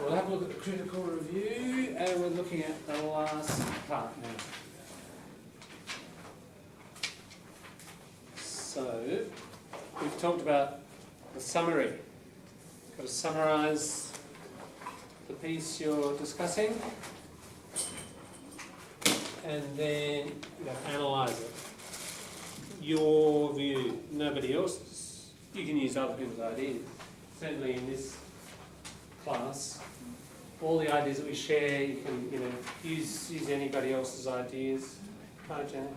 we'll have a look at the critical review, and we're looking at the last part now. So, we've talked about the summary. Got to summarise the piece you're discussing, and then you've got to analyse it. Your view, nobody else's. You can use other people's ideas. Certainly in this class, all the ideas that we share, you can use anybody else's ideas. Hi, Janice.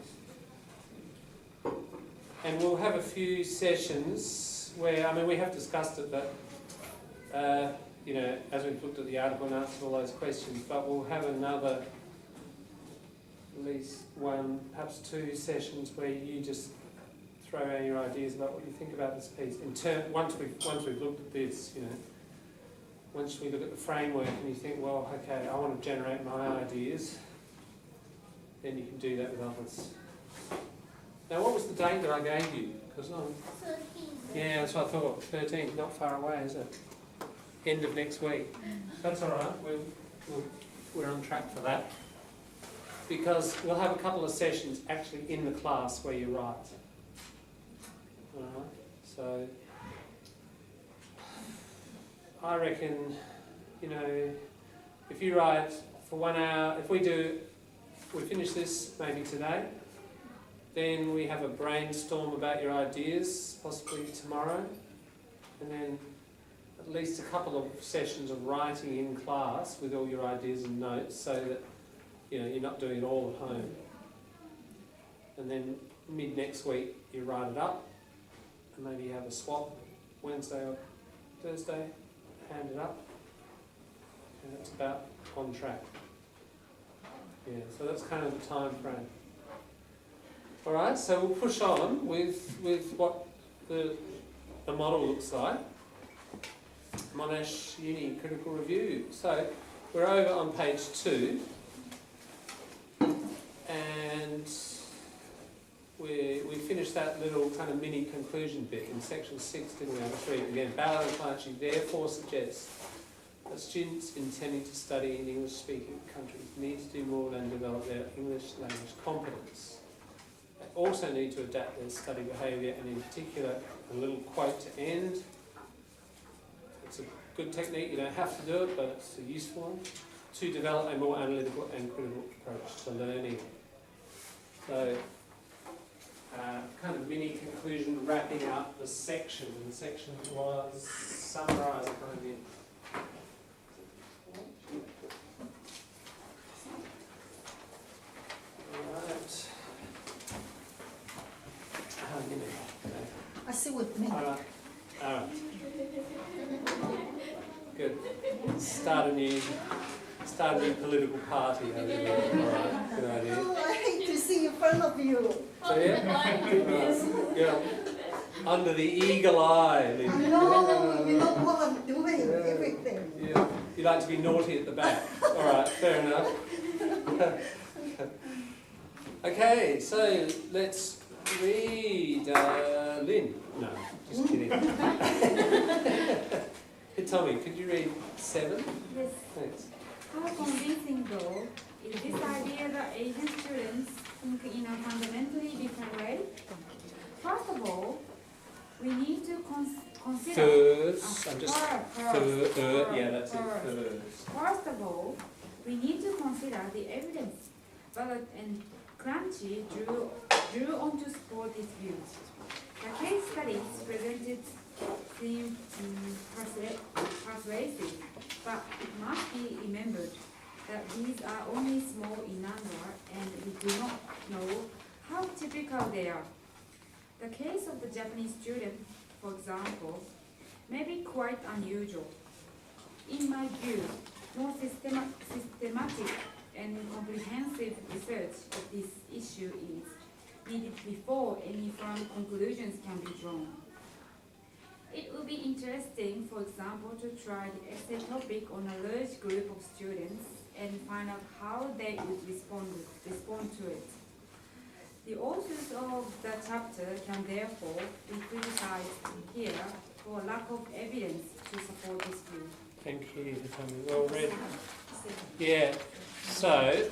And we'll have a few sessions where, we have discussed it, but as we've looked at the article and answered all those questions, but we'll have another, at least one, perhaps two sessions where you just throw out your ideas about what you think about this piece. Once we've looked at this, once we look at the framework and you think, well, okay, I want to generate my ideas, then you can do that with others. Now, what was the date that I gave you? 13. Yeah, that's what I thought. 13, not far away, is it? End of next week. That's all right. We're on track for that. Because we'll have a couple of sessions actually in the class where you write. All right. So I reckon, if you write for 1 hour, if we finish this maybe today, then we have a brainstorm about your ideas, possibly tomorrow, and then at least a couple of sessions of writing in class with all your ideas and notes, so that you're not doing it all at home. And then mid next week you write it up, and maybe you have a swap Wednesday or Thursday, hand it up, and it's about on track. Yeah, so that's kind of the time frame. All right, so we'll push on with what the model looks like. Monash Uni Critical Review. So we're over on page 2, and we finished that little kind of mini conclusion bit in section 6, didn't we? I'll just read it again. Ballard and Clarkey therefore suggests that students intending to study in English-speaking countries need to do more than develop their English language competence. They also need to adapt their study behaviour, and in particular, a little quote to end. It's a good technique, you don't have to do it, but it's a useful one, to develop a more analytical and critical approach to learning. So, kind of mini conclusion wrapping up the section, and the section was summarised kind of in. Alright. I sit with me. Alright. Good. Start a new political party. Alright, good idea. Oh, I hate to see in front of you. So yeah, under the eagle eye. I know, you know what I'm doing, everything. Yeah. You like to be naughty at the back. Alright, fair enough. Okay, so let's read Lynn. No, just kidding. Hey, Tommy, could you read 7? Yes. Thanks. How convincing, though, is this idea that Asian students think in a fundamentally different way? First of all, we need to consider... First, I'm just... yeah, that's it. First of all, we need to consider the evidence. Ballard and Crunchy drew on to support this view. The case studies presented seem persuasive, but it must be remembered that these are only small in number and we do not know how typical they are. The case of the Japanese student, for example, may be quite unusual. In my view, more systematic and comprehensive research of this issue is needed before any firm conclusions can be drawn. It will be interesting, for example, to try the essay topic on a large group of students and find out how they would respond to it. The authors of the chapter can therefore be criticized here for lack of evidence to support this view. Thank you, well read. Yeah, so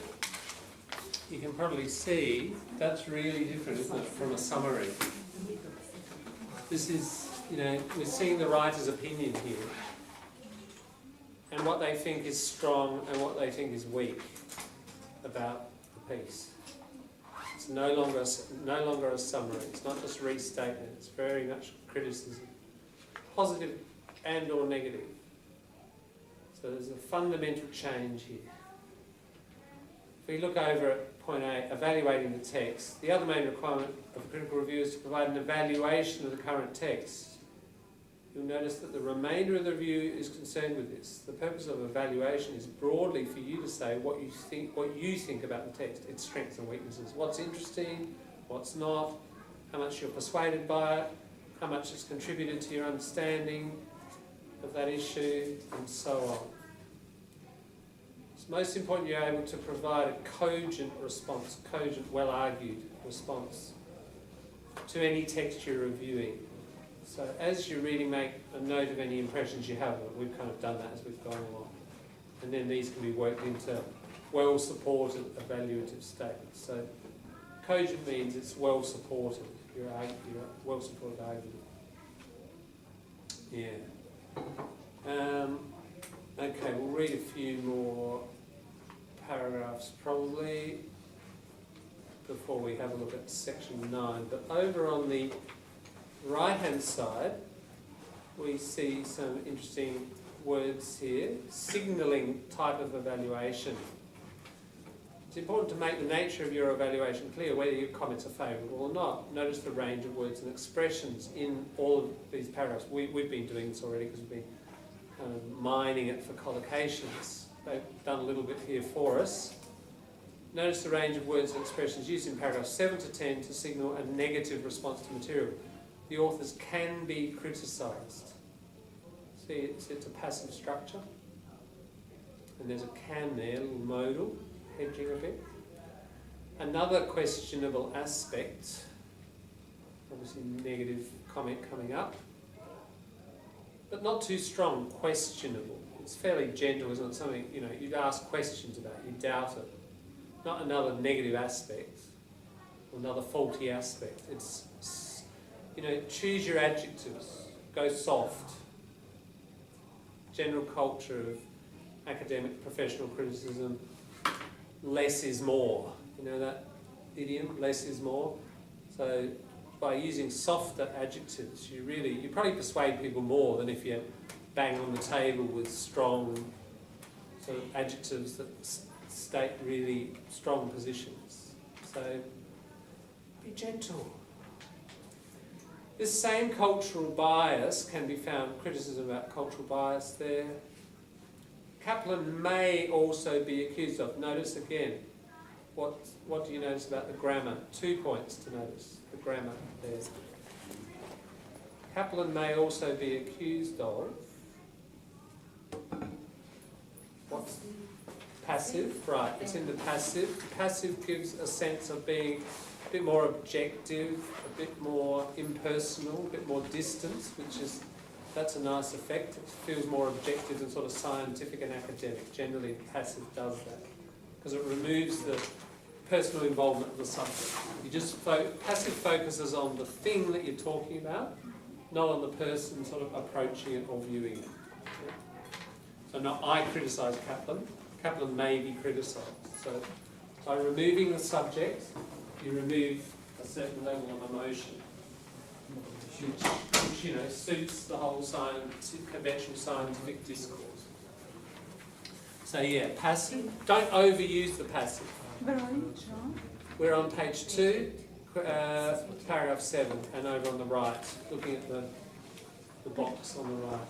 you can probably see that's really different, isn't it, from a summary. This is, we're seeing the writer's opinion here and what they think is strong and what they think is weak about the piece. It's no longer a summary. It's not just restatement. It's very much criticism, positive and or negative. So there's a fundamental change here. If we look over at point A, evaluating the text, the other main requirement of a critical review is to provide an evaluation of the current text. You'll notice that the remainder of the review is concerned with this. The purpose of evaluation is broadly for you to say what you think about the text, its strengths and weaknesses, what's interesting, what's not, how much you're persuaded by it, how much it's contributed to your understanding of that issue, and so on. It's most important you're able to provide a cogent response, well-argued response to any text you're reviewing. So as you're reading, make a note of any impressions you have. We've kind of done that as we've gone along. And then these can be worked into well-supported evaluative statements. So cogent means it's well-supported. You're a well-supported argument. Yeah. Okay, we'll read a few more paragraphs probably before we have a look at section 9. But over on the right-hand side, we see some interesting words here. Signalling type of evaluation. It's important to make the nature of your evaluation clear, whether your comments are favourable or not. Notice the range of words and expressions in all of these paragraphs. We've been doing this already because we've been kind of mining it for collocations. They've done a little bit here for us. Notice the range of words and expressions used in paragraphs 7 to 10 to signal a negative response to material. The authors can be criticised. See, it's a passive structure. And there's a can there, a little modal, hedging a bit. Another questionable aspect, obviously negative comment coming up, but not too strong, questionable. It's fairly gentle, isn't it? Something, you'd ask questions about, you doubt it. Not another negative aspect, or another faulty aspect. It's, choose your adjectives. Go soft. General culture of academic professional criticism. Less is more. You know that idiom, less is more? So by using softer adjectives, you probably persuade people more than if you bang on the table with strong sort of adjectives that state really strong positions. So be gentle. This same cultural bias can be found, criticism about cultural bias there. Kaplan may also be accused of, notice again, what do you notice about the grammar? 2 points to notice, the grammar there. Kaplan may also be accused of, what's passive? Right, it's in the passive. The passive gives a sense of being a bit more objective, a bit more impersonal, a bit more distant, that's a nice effect. It feels more objective and sort of scientific and academic. Generally, passive does that because it removes the personal involvement of the subject. You just passive focuses on the thing that you're talking about, not on the person sort of approaching it or viewing it. Yeah? So not I criticise Kaplan. Kaplan may be criticised. So by removing the subject, you remove a certain level of emotion, which suits the whole conventional scientific discourse. So yeah, passive. Don't overuse the passive. We're on page 2, paragraph 7, and over on the right, looking at the box on the right.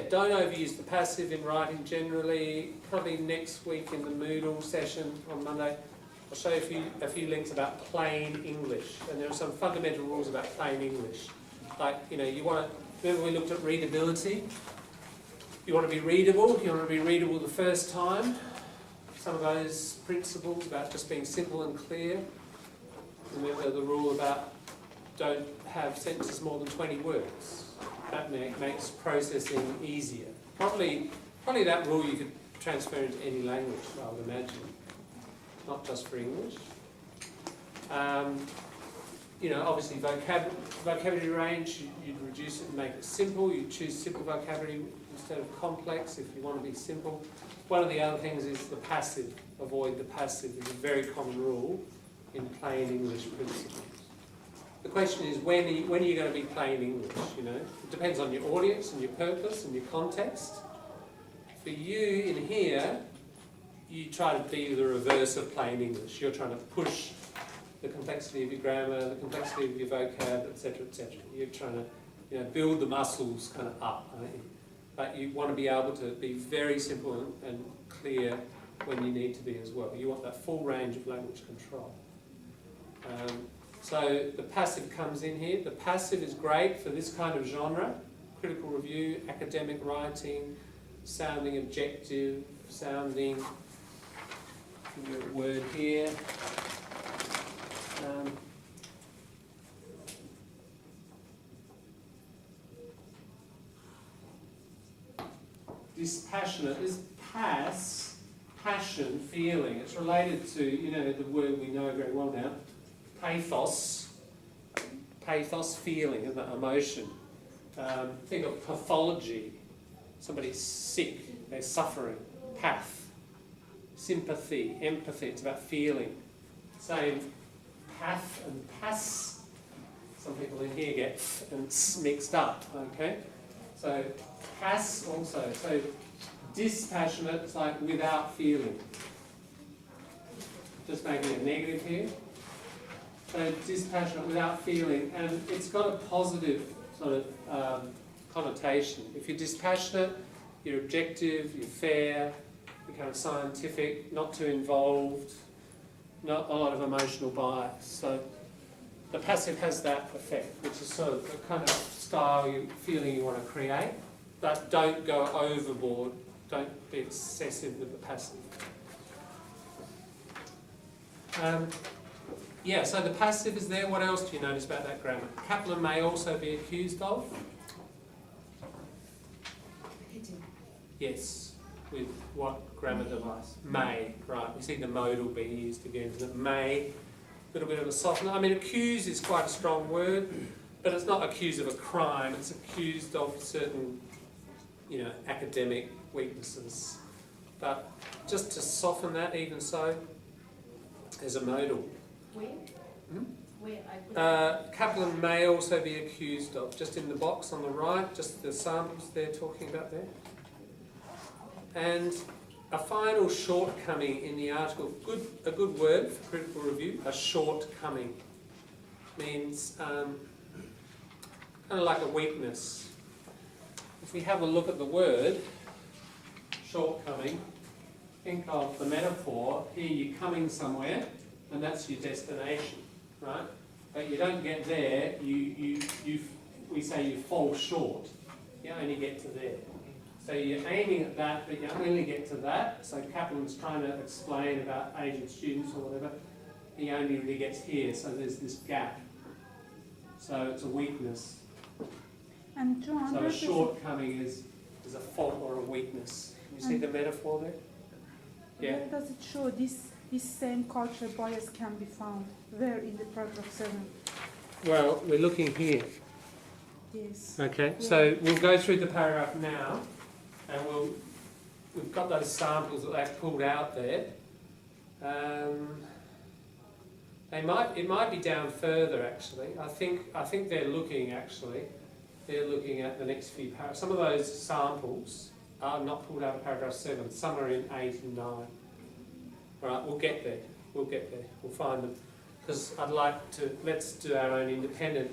Don't overuse the passive in writing generally. Probably next week in the Moodle session on Monday, I'll show you a few links about plain English. And there are some fundamental rules about plain English. Like, remember we looked at readability? You want to be readable, the first time. Some of those principles about just being simple and clear. Remember the rule about don't have sentences more than 20 words. That makes processing easier. Probably that rule you could transfer into any language, I would imagine, not just for English. Obviously vocabulary range, you'd reduce it and make it simple. You choose simple vocabulary instead of complex if you want to be simple. One of the other things is the passive. Avoid the passive. It's a very common rule in plain English principles. The question is, when are you going to be plain English? It depends on your audience and your purpose and your context. For you in here, you try to be the reverse of plain English. You're trying to push the complexity of your grammar, the complexity of your vocab, etc., etc. You're trying to, build the muscles kind of up, aren't you? But you want to be able to be very simple and clear when you need to be as well. You want that full range of language control. So the passive comes in here. The passive is great for this kind of genre: critical review, academic writing, sounding objective, sounding. Give you a word here. Dispassionate is passion, feeling. It's related to, the word we know very well now, pathos, feeling, and emotion. Think of pathology. Somebody's sick, they're suffering. Path, sympathy, empathy. It's about feeling. Same path and pass. Some people in here get and mixed up. Okay, so pass also. So dispassionate, it's like without feeling. Just making it negative here. So dispassionate, without feeling, and it's got a positive sort of connotation. If you're dispassionate, you're objective, you're fair, you're kind of scientific, not too involved, not a lot of emotional bias. So the passive has that effect, which is sort of the kind of style, feeling you want to create, but don't go overboard. Don't be excessive with the passive. So the passive is there. What else do you notice about that grammar? Kaplan may also be accused of. Yes. With what grammar device? May. Right. We see the modal being used again. Isn't it? May. A little bit of a softener. I mean, accuse is quite a strong word, but it's not accused of a crime. It's accused of certain, academic weaknesses. But just to soften that, even so, there's a modal. Where? Hmm? Where I put Kaplan may also be accused of, just in the box on the right, just the samples they're talking about there. And a final shortcoming in the article, a good word for critical review, a shortcoming, means kind of like a weakness. If we have a look at the word, shortcoming, think of the metaphor, here you're coming somewhere, and that's your destination, right? But you don't get there, we say you fall short. You only get to there. So you're aiming at that, but you only get to that. So Kaplan's trying to explain about Asian students or whatever. He only really gets here, so there's this gap. So it's a weakness. And John, So a shortcoming is a fault or a weakness. Can you see the metaphor there? Yeah. where does it show this same cultural bias can be found? Where in the paragraph 7? Well, we're looking here. Yes. Okay, Yeah. so we'll go through the paragraph now, and we've got those samples that they've pulled out there. It might be down further actually. I think they're looking at the next few paragraphs. Some of those samples are not pulled out of paragraph 7. Some are in 8 and 9. All right, we'll get there. We'll find them. Because let's do our own independent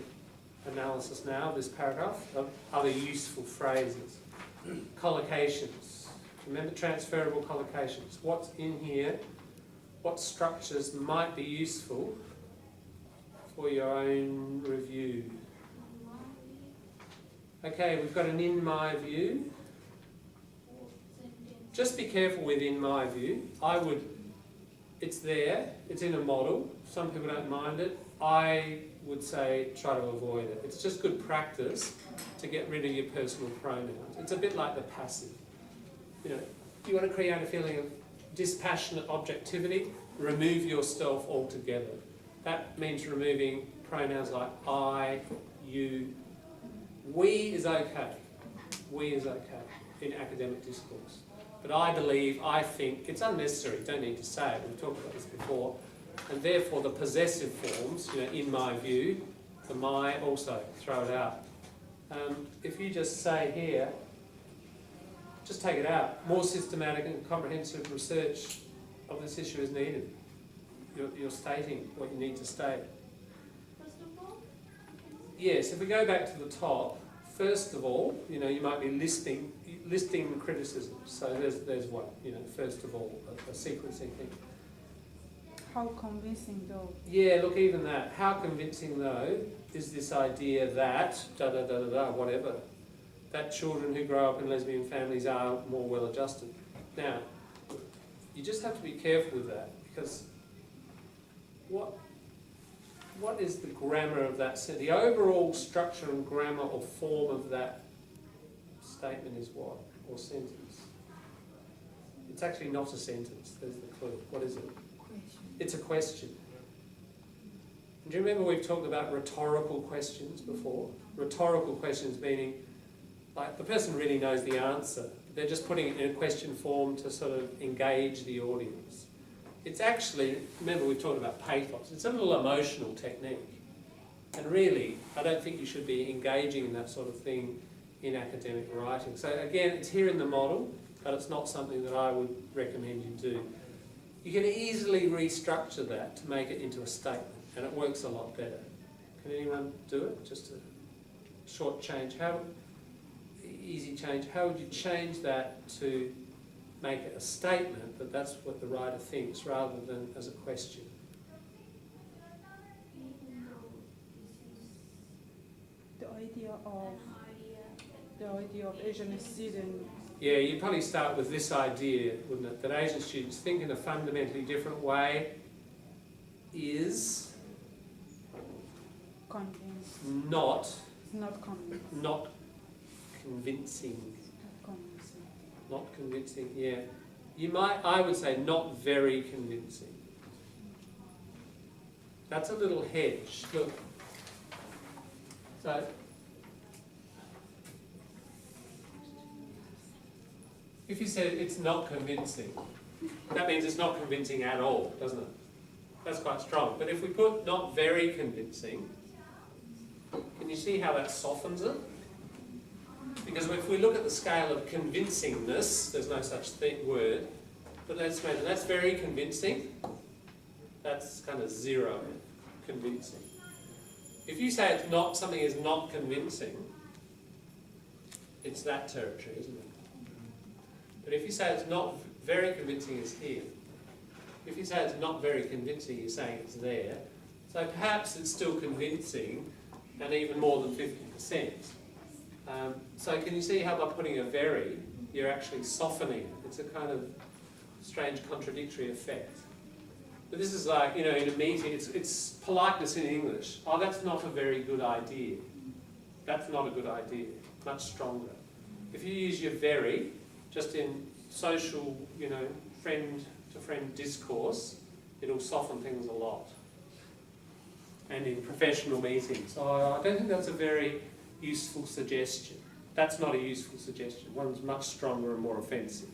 analysis now of this paragraph of other useful phrases. Collocations. Remember transferable collocations. What's in here? What structures might be useful for your own review? Okay, we've got an in my view. Just be careful with in my view. It's there, it's in a model. Some people don't mind it. I would say try to avoid it. It's just good practice to get rid of your personal pronouns. It's a bit like the passive. You know, you want to create a feeling of dispassionate objectivity, remove yourself altogether. That means removing pronouns like I, you. We is okay. We is okay in academic discourse. But I believe, I think, it's unnecessary, don't need to say it, we've talked about this before, and therefore the possessive forms, you know, in my view, the my also, throw it out. If you just say here, just take it out. More systematic and comprehensive research of this issue is needed. You're stating what you need to state. First of all? Yes, if we go back to the top, first of all, you know, you might be listing criticisms. So there's one, you know, first of all, a sequencing thing. How convincing though? Yeah, look, even that. How convincing, though, is this idea that, whatever, that children who grow up in lesbian families are more well-adjusted. Now, you just have to be careful with that, because what is the grammar of that sentence? The overall structure and grammar or form of that statement is what? Or sentence? It's actually not a sentence. There's the clue. What is it? It's a question. Do you remember we've talked about rhetorical questions before? Rhetorical questions meaning, like, the person really knows the answer. They're just putting it in a question form to sort of engage the audience. It's actually, remember we've talked about pathos, it's a little emotional technique. And really, I don't think you should be engaging in that sort of thing in academic writing. So again, it's here in the model, but it's not something that I would recommend you do. You can easily restructure that to make it into a statement, and it works a lot better. Can anyone do it? Just a short change. Easy change. How would you change that to make it a statement that that's what the writer thinks rather than as a question? The idea of Asian student. Yeah, you'd probably start with this idea, wouldn't it? That Asian students think in a fundamentally different way is Convinced. not Not convinced. not convincing. Not convincing. Not convincing, yeah. I would say not very convincing. That's a little hedge. Look. So, if you said it's not convincing, that means it's not convincing at all, doesn't it? That's quite strong. But if we put not very convincing, can you see how that softens it? Because if we look at the scale of convincingness, there's no such word, but let's imagine that's very convincing. That's kind of zero convincing. If you say it's not, something is not convincing, it's that territory, isn't it? But if you say it's not very convincing, it's here. If you say it's not very convincing, you're saying it's there. So perhaps it's still convincing, and even more than 50%. So can you see how by putting a very, you're actually softening it? It's a kind of strange contradictory effect. But this is like, you know, in a meeting, it's politeness in English. Oh, that's not a very good idea. That's not a good idea. Much stronger. If you use your very, just in social, you know, friend-to-friend discourse, it'll soften things a lot. And in professional meetings. So I don't think that's a very useful suggestion. That's not a useful suggestion. One's much stronger and more offensive.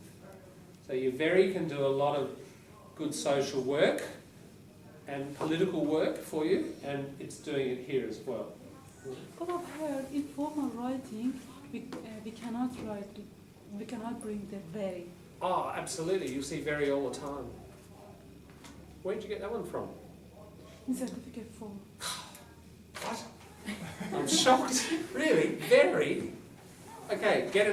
So your very can do a lot of good social work and political work for you, and it's doing it here as well. But I've heard in formal writing, we cannot write, we cannot bring the very. Oh, absolutely. You see very all the time. Where'd you get that one from? In certificate 4. What? I'm shocked. Really? Very? Okay, get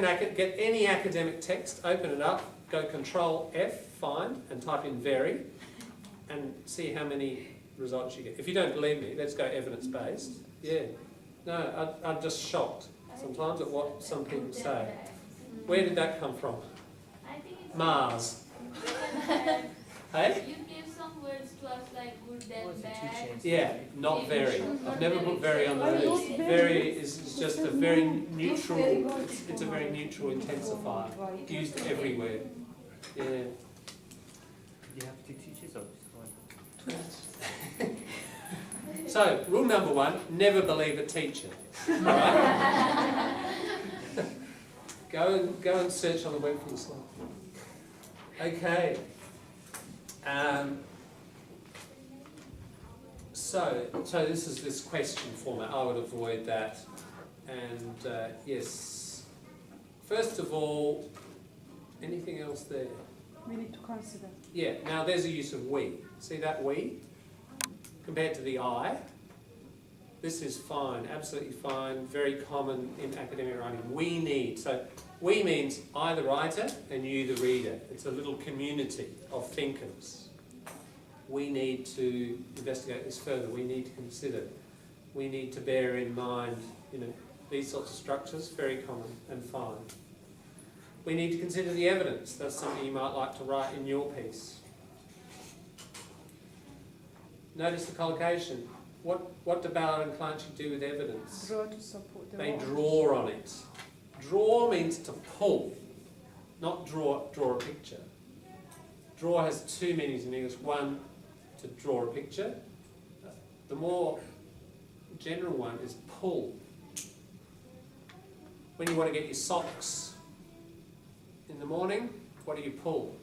any academic text, open it up, go Control F, find, and type in very, and see how many results you get. If you don't believe me, let's go evidence-based. Yeah. No, I'm just shocked sometimes at what some people say. Where did that come from? I think it's Mars. Hey? you give some words to us like good and bad. Yeah, not very. I've never put very on the list. Very is just a very neutral, it's a very neutral intensifier, used everywhere. Yeah. You have two teachers or just one? So, rule number 1, never believe a teacher. Alright? Go and search on the web for this one. Okay. So this is this question format. I would avoid that. And yes. First of all, anything else there? We need to consider. Yeah. Now there's a use of we. See that we? Compared to the I. This is fine, absolutely fine, very common in academic writing. We need. So we means I the writer and you the reader. It's a little community of thinkers. We need to investigate this further. We need to consider. We need to bear in mind, these sorts of structures, very common and fine. We need to consider the evidence. That's something you might like to write in your piece. Notice the collocation. What do Ballard and Clancy do with evidence? Draw to support the They word. draw on it. Draw means to pull, not draw a picture. Draw has two meanings in English. One, to draw a picture. The more general one is pull. When you want to get your socks in the morning, what do you pull?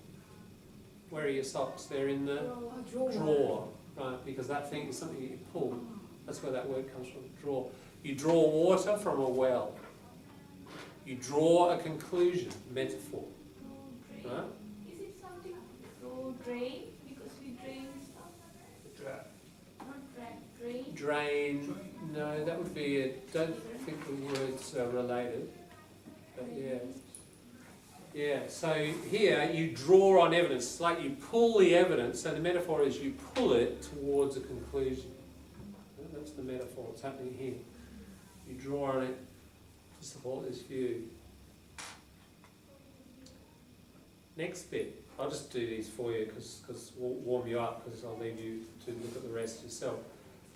Where are your socks? They're in the drawer. Right, because that thing is something you pull. That's where that word comes from, draw. You draw water from a well. You draw a conclusion, metaphor. Right? Is it something to drain? Because we drain stuff. Not drain. Drain. No, that would be it. Don't think the words are related. But yeah. Yeah, so here you draw on evidence. It's like you pull the evidence, so the metaphor is you pull it towards a conclusion. That's the metaphor, it's happening here. You draw on it to support this view. Next bit, I'll just do these for you because we'll warm you up, because I'll leave you to look at the rest yourself.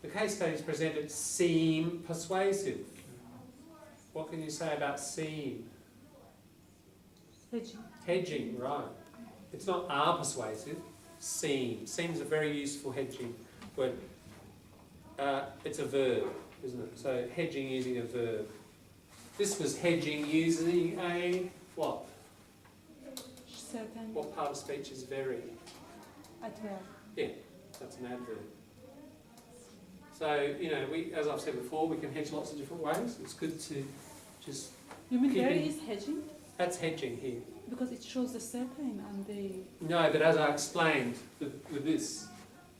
The case studies presented seem persuasive. What can you say about seem? Hedging. Hedging, right. It's not are persuasive, seem. Seems a very useful hedging word. It's a verb, isn't it? So hedging using a verb. This was hedging using a what? Certain What part of speech is very? adverb. Yeah, that's an adverb. So, we, as I've said before, we can hedge lots of different ways. It's good to just... You mean Keeping- very is hedging? That's hedging here. Because it shows the certain and the... No, but as I explained with this,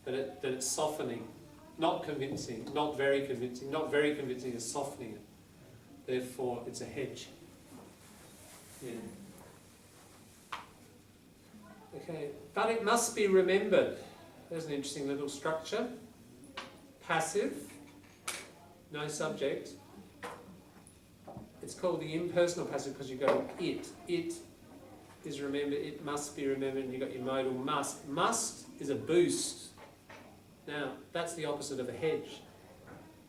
that it's softening, not convincing, not very convincing. Not very convincing is softening it. Therefore, it's a hedge. Yeah. Okay, but it must be remembered. There's an interesting little structure. Passive, no subject. It's called the impersonal passive because you've got it. It is remembered, it must be remembered, and you've got your modal must. Must is a boost. Now, that's the opposite of a hedge.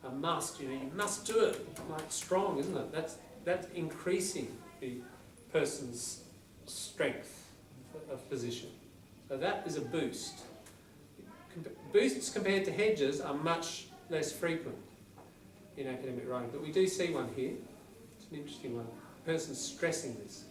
A must, you must do it. Like strong, isn't it? That's increasing the person's strength of position. So that is a boost. Boosts compared to hedges are much less frequent in academic writing, but we do see one here. It's an interesting one. The person's stressing this.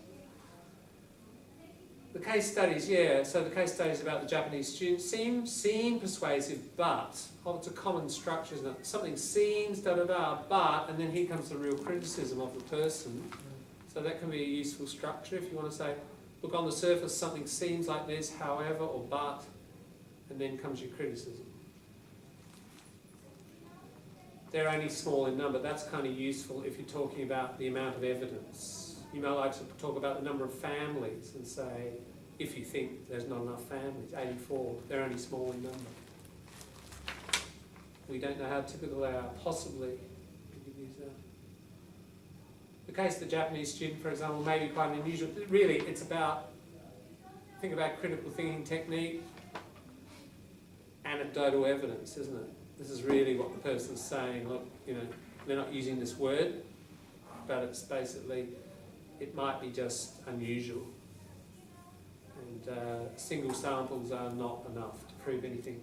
The case studies, yeah, so the case studies about the Japanese students seem persuasive, but, it's a common structure, isn't it? Something seems da-da-da, but, and then here comes the real criticism of the person. So that can be a useful structure if you want to say, look, on the surface something seems like this, however, or but, and then comes your criticism. They're only small in number. That's kind of useful if you're talking about the amount of evidence. You might like to talk about the number of families and say, if you think there's not enough families, 84, they're only small in number. We don't know how typical they are, possibly. We could use that. The case of the Japanese student, for example, may be quite unusual. Really, it's about, think about critical thinking technique. anecdotal evidence, isn't it? This is really what the person's saying. Look, you know, they're not using this word, but it's basically, it might be just unusual. And single samples are not enough to prove anything.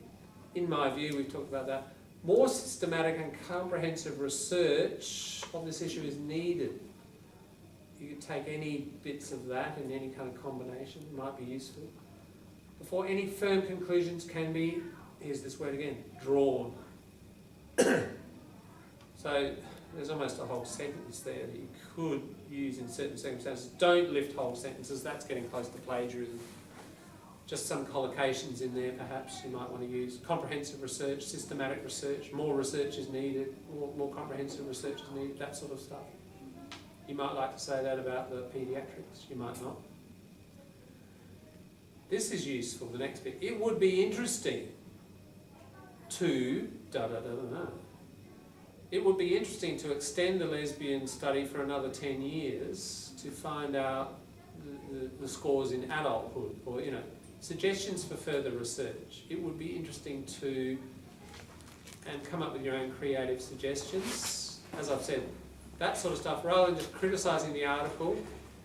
In my view, we've talked about that. More systematic and comprehensive research on this issue is needed. You could take any bits of that in any kind of combination, it might be useful. Before any firm conclusions can be, here's this word again, drawn. So there's almost a whole sentence there that you could use in certain circumstances. Don't lift whole sentences, that's getting close to plagiarism. Just some collocations in there perhaps you might want to use. Comprehensive research, systematic research, more research is needed, more comprehensive research is needed, that sort of stuff. You might like to say that about the paediatrics, you might not. This is useful, the next bit. It would be interesting to da-da-da-da-da. It would be interesting to extend the lesbian study for another 10 years to find out the scores in adulthood, or, you know, suggestions for further research. It would be interesting to, and come up with your own creative suggestions. As I've said, that sort of stuff, rather than just criticising the article,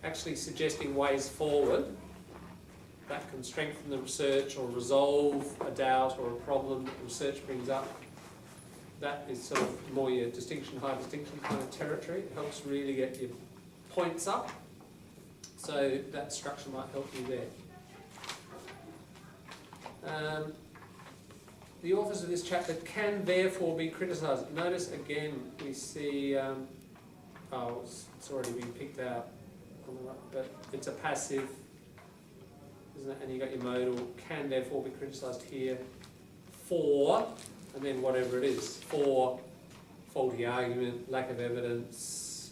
actually suggesting ways forward that can strengthen the research or resolve a doubt or a problem that the research brings up. That is sort of more your distinction, high distinction kind of territory. It helps really get your points up. So that structure might help you there. The authors of this chapter can therefore be criticised. Notice again we see, it's already been picked out on the right, but it's a passive, isn't it? And you got your modal, can therefore be criticised here for, and then whatever it is, for faulty argument, lack of evidence,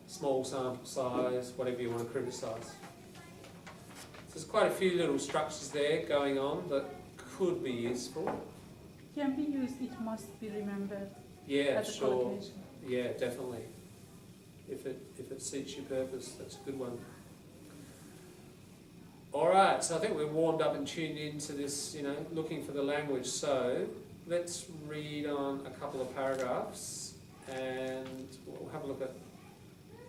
small sample size, whatever you want to criticise. So there's quite a few little structures there going on that could be useful. Can be used, it must be remembered. Yeah, as a sure. collocation. Yeah, definitely. If it suits your purpose, that's a good one. All right, so I think we're warmed up and tuned into this, you know, looking for the language. So let's read on a couple of paragraphs and we'll have a look at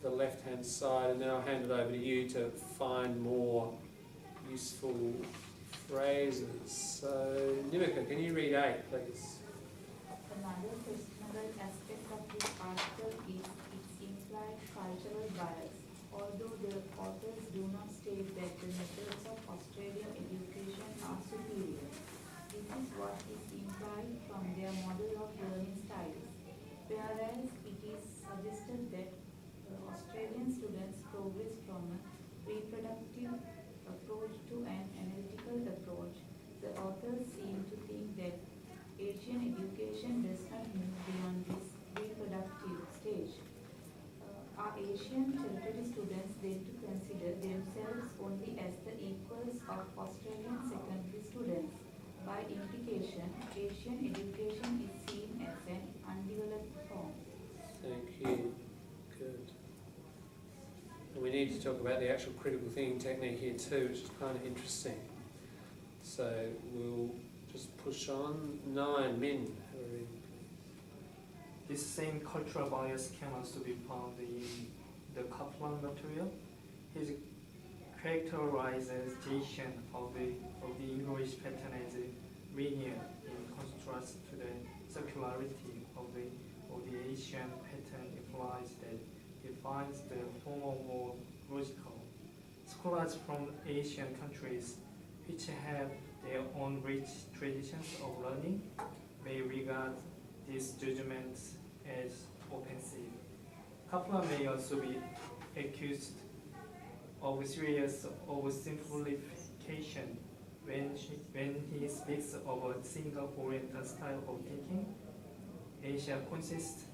the left-hand side, and then I'll hand it over to you to find more useful phrases. So, Nimika, can you read 8, please? Another questionable aspect of this article is its implied cultural bias. Although the authors do not state that the methods of Australian education are superior, this is what is implied from their model of learning styles. Whereas it is suggested that Australian students progress from a reproductive approach to an analytical approach, the authors seem to think that Asian education does not move beyond this reproductive stage. Are Asian territory students then to consider themselves only as the equals of Australian secondary students? By implication, Asian education is seen as an undeveloped form. Thank you. Good. And we need to talk about the actual critical thinking technique here too, which is kind of interesting. So we'll just push on. 9, Min. This same cultural bias can also be found in the Kaplan material. His characterization of the English pattern as linear in contrast to the circularity of the Asian pattern implies that he finds the former more logical. Scholars from Asian countries, which have their own rich traditions of learning, may regard these judgments as offensive. Kaplan may also be accused of serious oversimplification when he speaks of a single Oriental style of thinking. Asia consists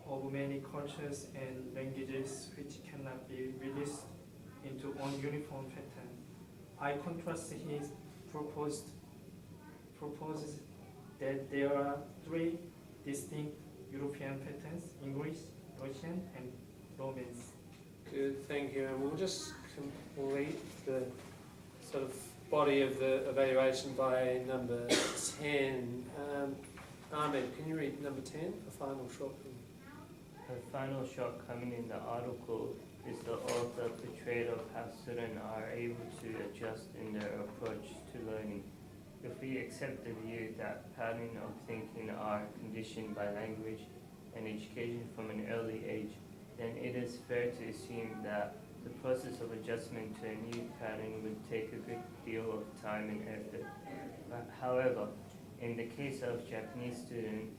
of many cultures and languages which cannot be reduced into one uniform pattern. I contrast his proposes that there are 3 distinct European patterns: English, Russian, and Romance. Good, thank you. And we'll just complete the sort of body of the evaluation by number 10. Ahmed, can you read number 10, the final shortcoming? The final shortcoming in the article is the author portrayal of how students are able to adjust in their approach to learning. If we accept the view that patterns of thinking are conditioned by language and education from an early age, then it is fair to assume that the process of adjustment to a new pattern would take a good deal of time and effort. However, in the case of Japanese students,